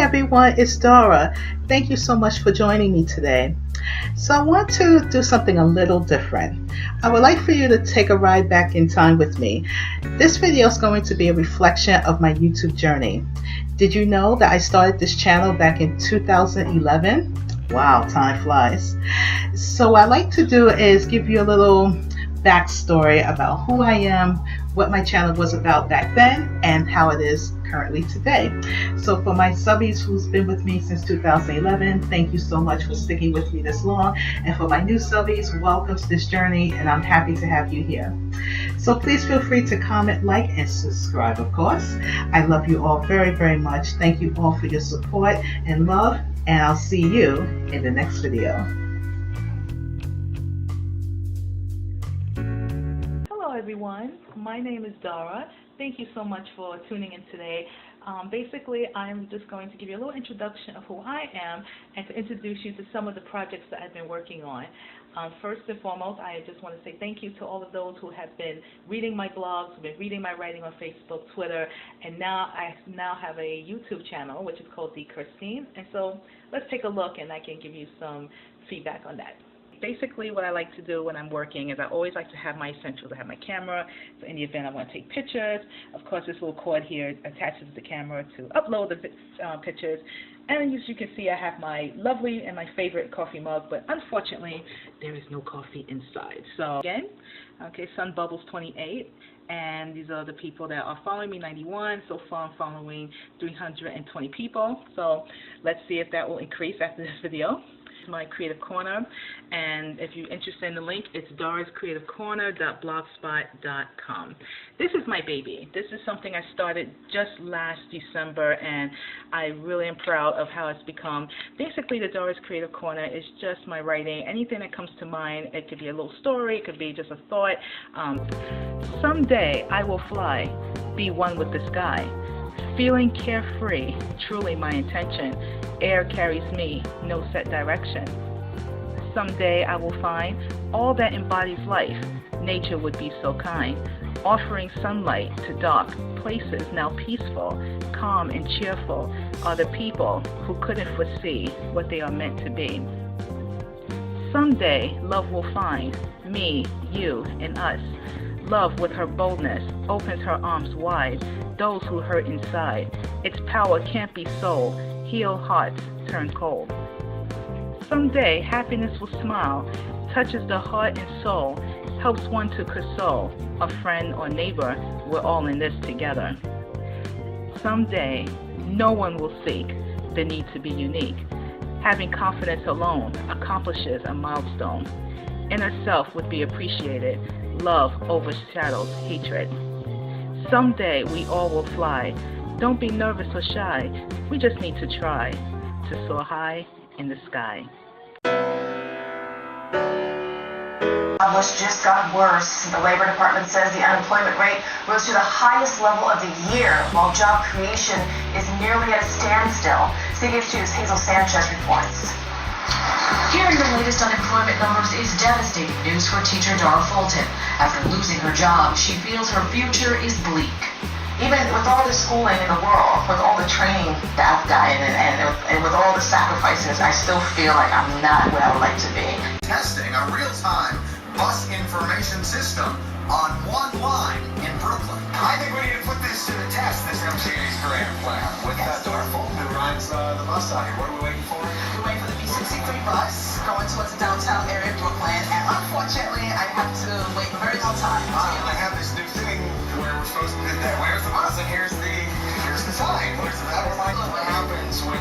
everyone, it's Dara. Thank you so much for joining me today. So I want to do something a little different. I would like for you to take a ride back in time with me. This video is going to be a reflection of my YouTube journey. Did you know that I started this channel back in 2011? Wow, time flies. So what I like to do is give you a little backstory about who I am, what my channel was about back then, and how it is currently today. So for my subbies who's been with me since 2011, thank you so much for sticking with me this long. And for my new subbies, welcome to this journey, and I'm happy to have you here. So please feel free to comment, like, and subscribe, of course. I love you all very, very much. Thank you all for your support and love, and I'll see you in the next video. Hello everyone, my name is Dara. Thank you so much for tuning in today. Basically, I'm just going to give you a little introduction of who I am and to introduce you to some of the projects that I've been working on. First and foremost, I just want to say thank you to all of those who have been reading my blogs, who've been reading my writing on Facebook, Twitter, and I now have a YouTube channel which is called The Christine. And so let's take a look and I can give you some feedback on that. Basically, what I like to do when I'm working is I always like to have my essentials. I have my camera, so in the event I want to take pictures. Of course, this little cord here attaches the camera to upload the pictures. And as you can see, I have my lovely and my favorite coffee mug, but unfortunately, there is no coffee inside. So again, okay, Sun Bubbles 28, and these are the people that are following me, 91. So far, I'm following 320 people. So let's see if that will increase after this video. My Creative Corner, and if you're interested in the link, it's darascreativecorner.blogspot.com. This is my baby. This is something I started just last December, and I really am proud of how it's become. Basically, the Dara's Creative Corner is just my writing. Anything that comes to mind. It could be a little story, it could be just a thought. Someday I will fly, be one with the sky. Feeling carefree, truly my intention. Air carries me, no set direction. Someday I will find all that embodies life. Nature would be so kind, offering sunlight to dark places now peaceful, calm and cheerful are the people who couldn't foresee what they are meant to be. Someday love will find me, you, and us. Love with her boldness opens her arms wide, those who hurt inside. Its power can't be sold, heal hearts turn cold. Someday happiness will smile, touches the heart and soul, helps one to console, a friend or neighbor, we're all in this together. Someday no one will seek the need to be unique. Having confidence alone accomplishes a milestone. Inner self would be appreciated. Love overshadows hatred. Someday we all will fly. Don't be nervous or shy. We just need to try to soar high in the sky. Which just got worse. The Labor Department says the unemployment rate rose to the highest level of the year, while job creation is nearly at a standstill. CBS 2's Hazel Sanchez reports. Hearing the latest unemployment numbers is devastating news for teacher Dara Fulton. After losing her job, she feels her future is bleak. Even with all the schooling in the world, with all the training that I've gotten, and with all the sacrifices, I still feel like I'm not where I would like to be. Testing a real-time bus information system on one line in Brooklyn. I think we need to put this to the test, this MCA's grand plan. With Dara Fulton, who rides the bus out here. What are we waiting for? We're waiting for the B63 bus going towards the downtown area of Brooklyn, and unfortunately, I have to wait a very long time. I have this new thing where we're supposed to get there. Where's the bus? And here's the sign. What happens when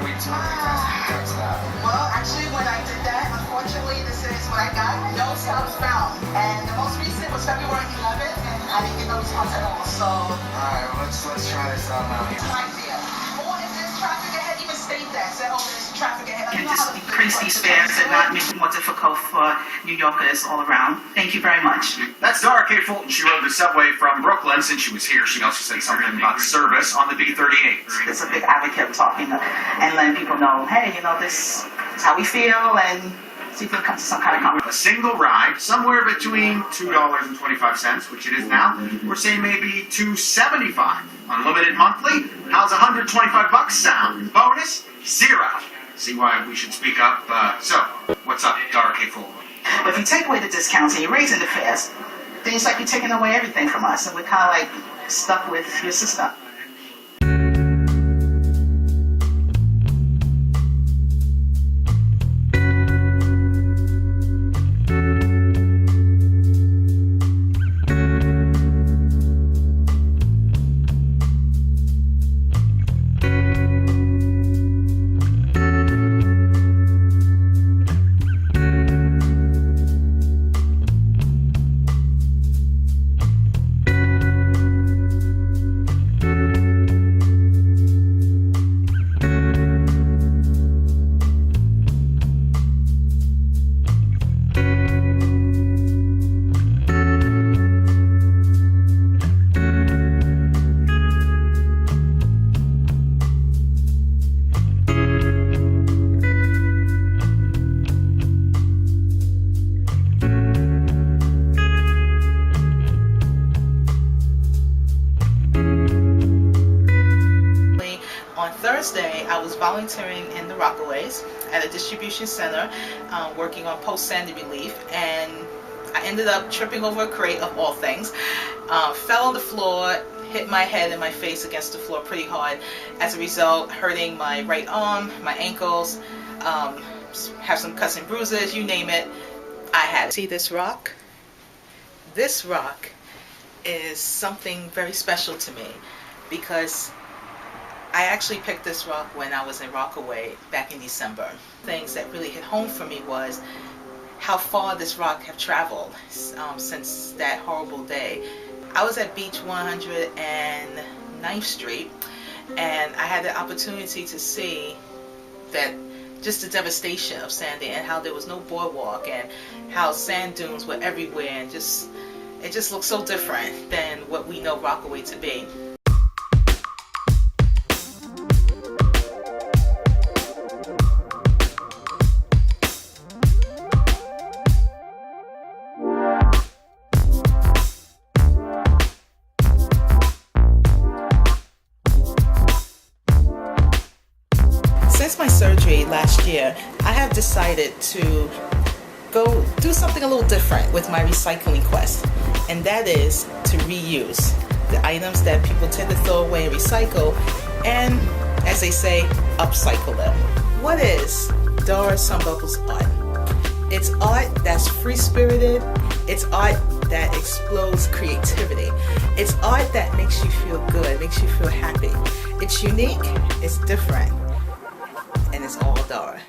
we do that? Well, actually, when I did that, unfortunately, this is what I got. No stops found. And the most recent was February 11th, and I didn't get no response at all. So, alright, well, let's try this out now. Idea. Or if there's traffic ahead, even state that. Say, oh, there's traffic ahead. And just increase these fares and not make it more difficult for New Yorkers all around. Thank you very much. That's Dara K. Fulton. She rode the subway from Brooklyn since she was here. She also said something about service on the B38. It's a big advocate of talking and letting people know, hey, you know, this is how we feel, and see if we come to some kind of compromise. A single ride, somewhere between $2.25, which it is now, or say maybe $2.75. Unlimited monthly? How's $125 sound? Bonus? 0. See why we should speak up? So, what's up, Dara K. Fulton? If you take away the discounts and you're raising the fares, then it's like you're taking away everything from us, and we're kind of like stuck with your system. Thursday, I was volunteering in the Rockaways at a distribution center, working on post-Sandy relief, and I ended up tripping over a crate of all things, fell on the floor, hit my head and my face against the floor pretty hard, as a result hurting my right arm, my ankles, have some cuts and bruises, you name it, I had it. See this rock? This rock is something very special to me because I actually picked this rock when I was in Rockaway back in December. Things that really hit home for me was how far this rock have traveled since that horrible day. I was at Beach 109th Street, and I had the opportunity to see that just the devastation of Sandy and how there was no boardwalk and how sand dunes were everywhere, and it just looked so different than what we know Rockaway to be. Since my surgery last year, I have decided to go do something a little different with my recycling quest, and that is to reuse the items that people tend to throw away and recycle, and, as they say, upcycle them. What is Dara Sunbuckle's art? It's art that's free-spirited, it's art that explodes creativity, it's art that makes you feel good, makes you feel happy. It's unique, it's different, and it's all Dara.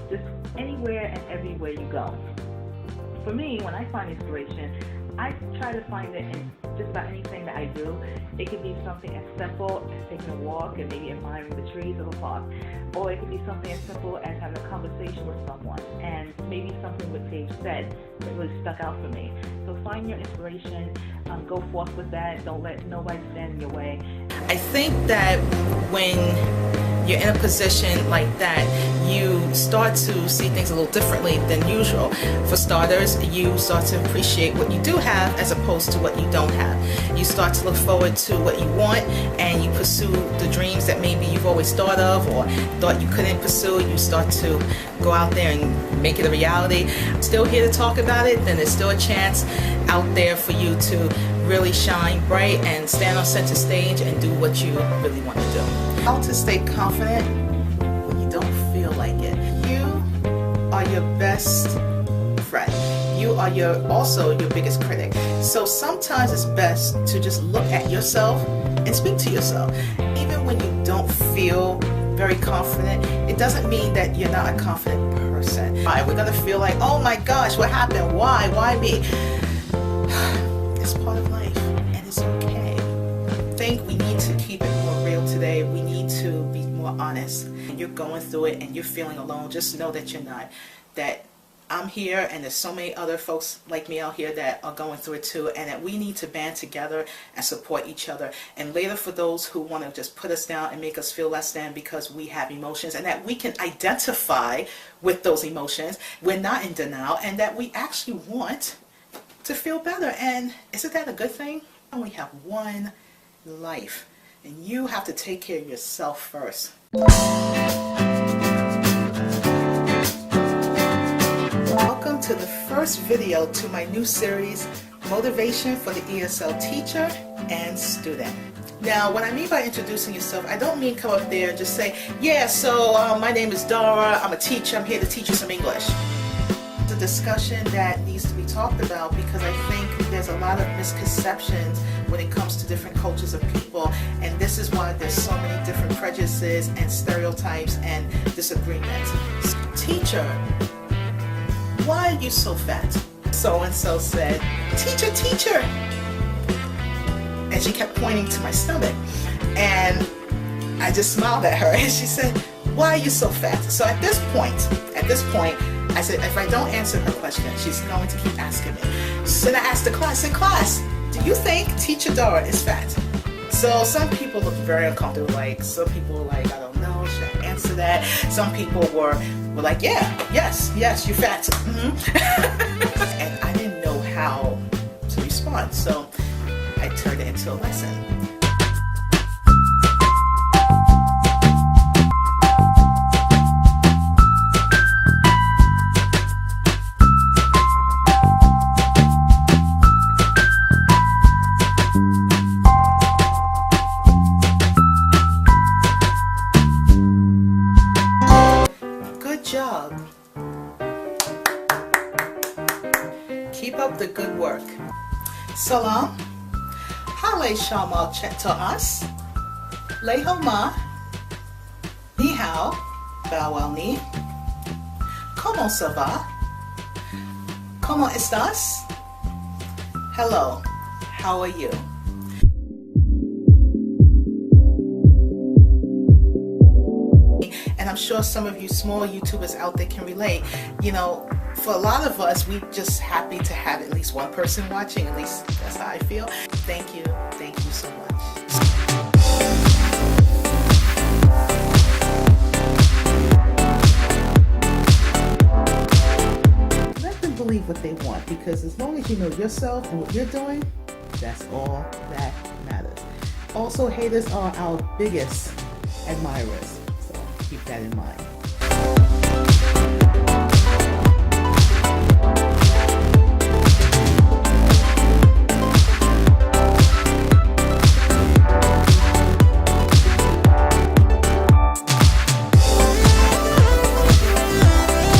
Just anywhere and everywhere you go. For me, when I find inspiration, I try to find it in just about anything that I do. It could be something as simple as taking a walk and maybe admiring the trees of a park, or it could be something as simple as having a conversation with someone, and maybe something what they've said that really stuck out for me. So find your inspiration, go forth with that, don't let nobody stand in your way. I think that when you're in a position like that, you start to see things a little differently than usual. For starters, you start to appreciate what you do have as opposed to what you don't have. You start to look forward to what you want, and you pursue the dreams that maybe you've always thought of or thought you couldn't pursue. You start to go out there and make it a reality. I'm still here to talk about it, then there's still a chance out there for you to really shine bright and stand on center stage and do what you really want to do. How to stay confident when you don't feel like it. You are your best friend. You are also your biggest critic. So sometimes it's best to just look at yourself and speak to yourself. Even when you don't feel very confident, it doesn't mean that you're not a confident person. We're gonna feel like, oh my gosh, what happened? Why me? It's part of life, and it's okay. I think we need to keep it more real today. We need to be more honest. When you're going through it and you're feeling alone, just know that you're not. That I'm here, and there's so many other folks like me out here that are going through it too, and that we need to band together and support each other. And later, for those who want to just put us down and make us feel less than because we have emotions, and that we can identify with those emotions, we're not in denial, and that we actually want to feel better. And isn't that a good thing? We only have one life, and you have to take care of yourself first. Welcome to the first video to my new series, Motivation for the ESL Teacher and Student. Now, what I mean by introducing yourself, I don't mean come up there and just say, yeah, so my name is Dara, I'm a teacher, I'm here to teach you some English. It's a discussion that needs to be talked about because I think there's a lot of misconceptions when it comes to different cultures of people, and this is why there's so many different prejudices and stereotypes and disagreements. Teacher, why are you so fat? So-and-so said, teacher, teacher. And she kept pointing to my stomach. And I just smiled at her and she said, why are you so fat? So at this point, I said, if I don't answer her question, she's going to keep asking me. So then I asked the class, I said, class, do you think teacher Dara is fat? So some people look very uncomfortable, like some people were like, I don't know, should I answer that? Some people were like, yes, you're fat. Mm-hmm. And I didn't know how to respond, so I turned it into a lesson. Job. Keep up the good work. Salam. Hale shama to'as. Lehoma. Ni hao. Bawal ni. Como se va? Como estás? Hello. How are you? And I'm sure some of you small YouTubers out there can relate. You know, for a lot of us, we're just happy to have at least one person watching. At least that's how I feel. Thank you so much. Let them believe what they want, because as long as you know yourself and what you're doing, that's all that matters. Also, haters are our biggest admirers. Keep that in mind.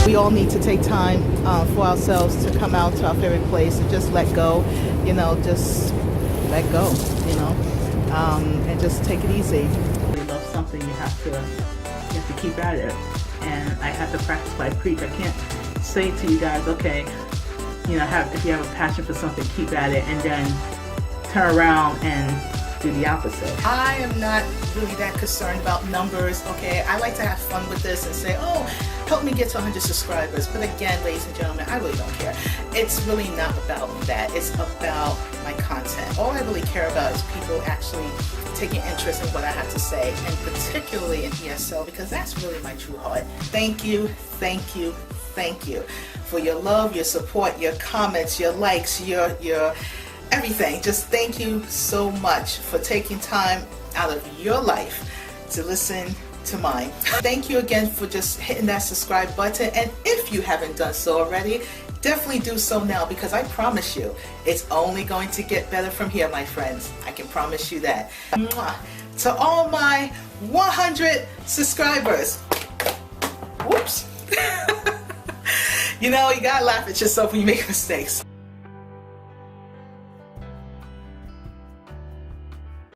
We all need to take time for ourselves to come out to our favorite place and just let go, just let go, and just take it easy. If you love something, you have to keep at it, and I have to practice what I preach. I can't say to you guys, okay, if you have a passion for something, keep at it, and then turn around and do the opposite. I am not really that concerned about numbers, okay? I like to have fun with this and say, oh, help me get to 100 subscribers. But again, ladies and gentlemen, I really don't care. it's really not about that. It's about my content. All I really care about is people actually taking interest in what I have to say, and particularly in ESL, because that's really my true heart. Thank you, thank you, thank you for your love, your support, your comments, your likes, your everything. Just thank you so much for taking time out of your life to listen to mine. Thank you again for just hitting that subscribe button, and if you haven't done so already, definitely do so now, because I promise you it's only going to get better from here, my friends. I can promise you that. Mwah. To all my 100 subscribers, whoops. You know, you gotta laugh at yourself when you make mistakes.